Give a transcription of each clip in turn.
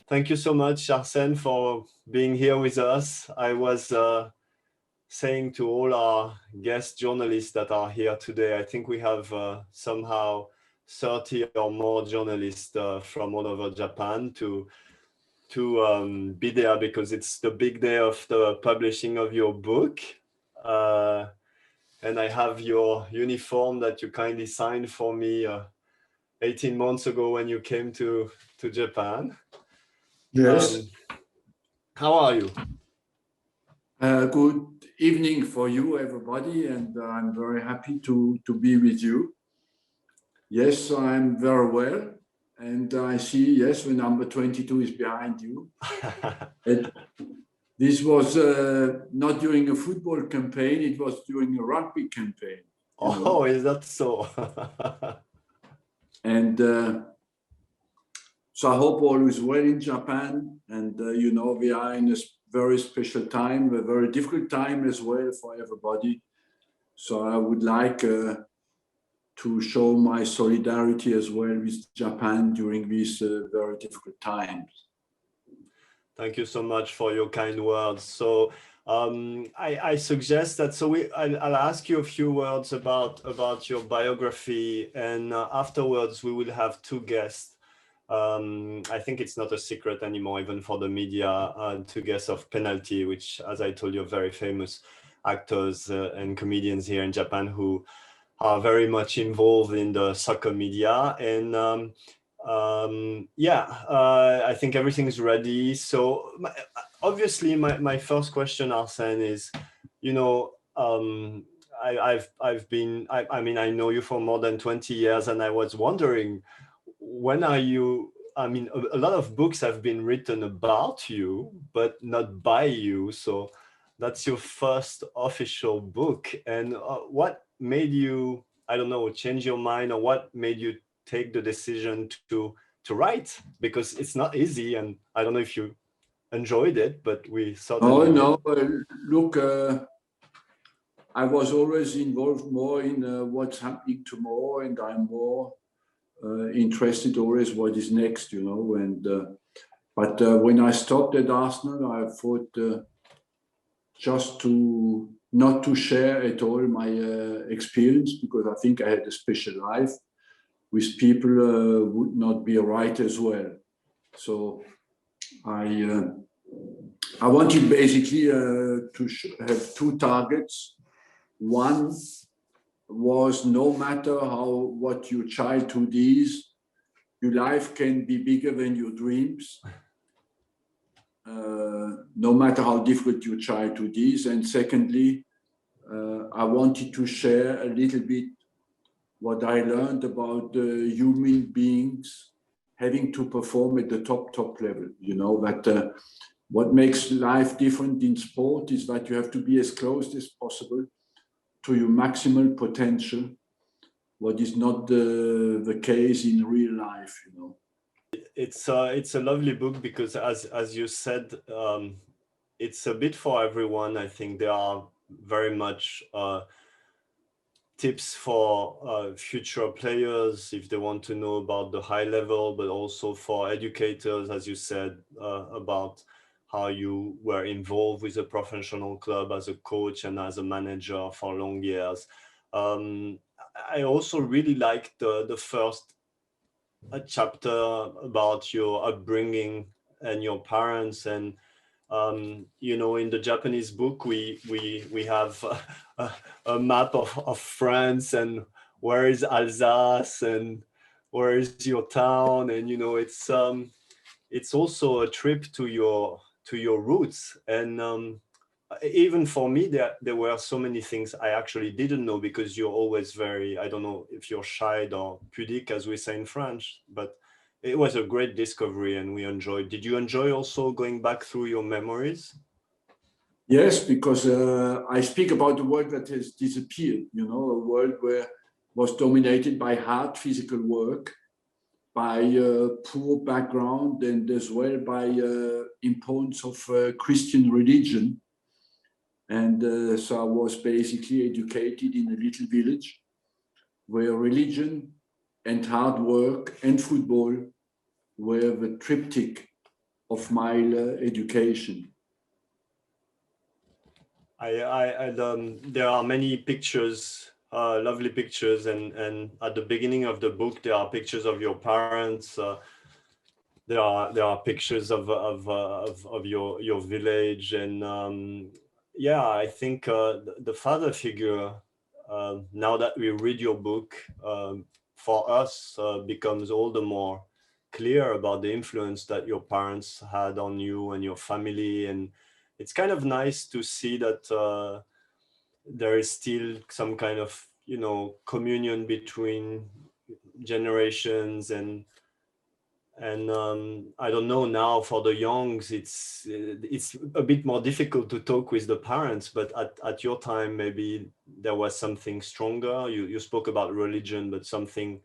Thank you so much, Arsène, for being here with us. I was saying to all our guest journalists that are here today, I think we have somehow 30 or more journalists from all over Japan to be there because it's the big day of the publishing of your book. And I have your uniform that you kindly signed for me 18 months ago when you came to Japan. Yes. How are you? Good evening for you, everybody, and I'm very happy to be with you. Yes, I'm very well, and I see, yes, the number 22 is behind you. This was not during a football campaign, it was during a rugby campaign. Oh, is that so? And so I hope all is well in Japan. And, we are in a very special time, a very difficult time as well for everybody. So I would like to show my solidarity as well with Japan during these very difficult times. Thank you so much for your kind words. So I suggest that, I'll ask you a few words about your biography, and afterwards we will have two guests. I think it's not a secret anymore, even for the media, two guests of Penalty, which, as I told you, are very famous actors and comedians here in Japan who are very much involved in the soccer media. And I think everything's ready. So obviously my first question, Arsène, is, I know you for more than 20 years, and I was wondering, when are you, a lot of books have been written about you, but not by you. So that's your first official book. And what made you, change your mind, or what made you take the decision to write? Because it's not easy, and I don't know if you enjoyed it, but we certainly did. Look, I was always involved more in what's happening tomorrow, and I'm more interested always what is next, but when I stopped at Arsenal, I thought just not to share at all my experience, because I think I had a special life with people would not be right as well. So I wanted basically to have two targets. One was, no matter what your childhood is, your life can be bigger than your dreams, no matter how difficult your childhood is. And secondly, I wanted to share a little bit what I learned about human beings having to perform at the top level. That what makes life different in sport is that you have to be as close as possible to your maximal potential, what is not the case in real life. It's a lovely book because, as you said, it's a bit for everyone. I think there are very much tips for future players if they want to know about the high level, but also for educators, as you said, about how you were involved with a professional club as a coach and as a manager for long years. I also really liked the first chapter about your upbringing and your parents. And in the Japanese book, we have a map of France, and where is Alsace and where is your town, and it's also a trip to your roots. And even for me, there were so many things I actually didn't know, because you're always very, I don't know if you're shy or pudique, as we say in French, but it was a great discovery and we enjoyed. Did you enjoy also going back through your memories? Yes, because I speak about the world that has disappeared, a world where was dominated by hard physical work, by poor background, and as well by importance of Christian religion. And so I was basically educated in a little village where religion and hard work and football were the triptych of my education. There are many pictures, lovely pictures, and at the beginning of the book there are pictures of your parents. There are pictures of your village, and yeah, I think the father figure, now that we read your book, for us becomes all the more clear about the influence that your parents had on you and your family. And it's kind of nice to see that there is still some kind of, communion between generations. And I don't know, now for the youngs, it's a bit more difficult to talk with the parents, but at your time, maybe there was something stronger. You spoke about religion, but something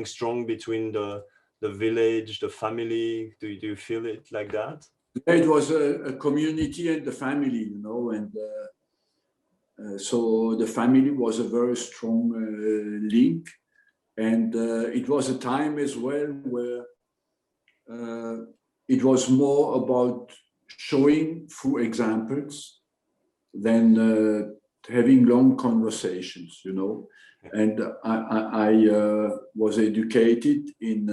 strong between the village, the family. Do you feel it like that? It was a community and the family, and so the family was a very strong link. And it was a time as well where it was more about showing through examples than having long conversations, And I was educated in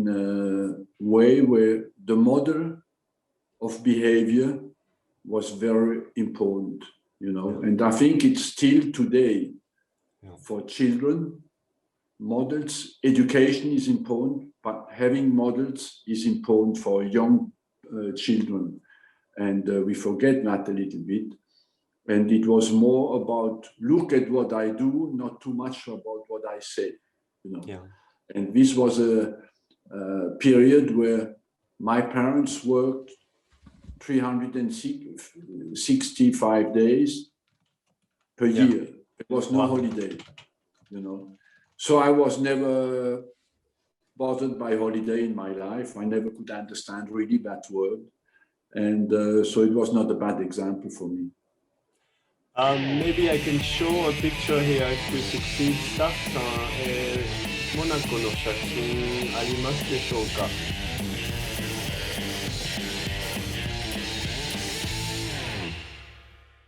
a way where the model of behavior was very important, And I think it's still today for children. Models, education is important, but having models is important for young children. And we forget that a little bit. And it was more about, look at what I do, not too much about what I say, And this was a period where my parents worked 365 days per year. There was no holiday, So I was never bothered by holiday in my life. I never could understand really that word. And so it was not a bad example for me. Maybe I can show a picture here if we succeed. スタッフさん、モナコの写真ありますでしょうか。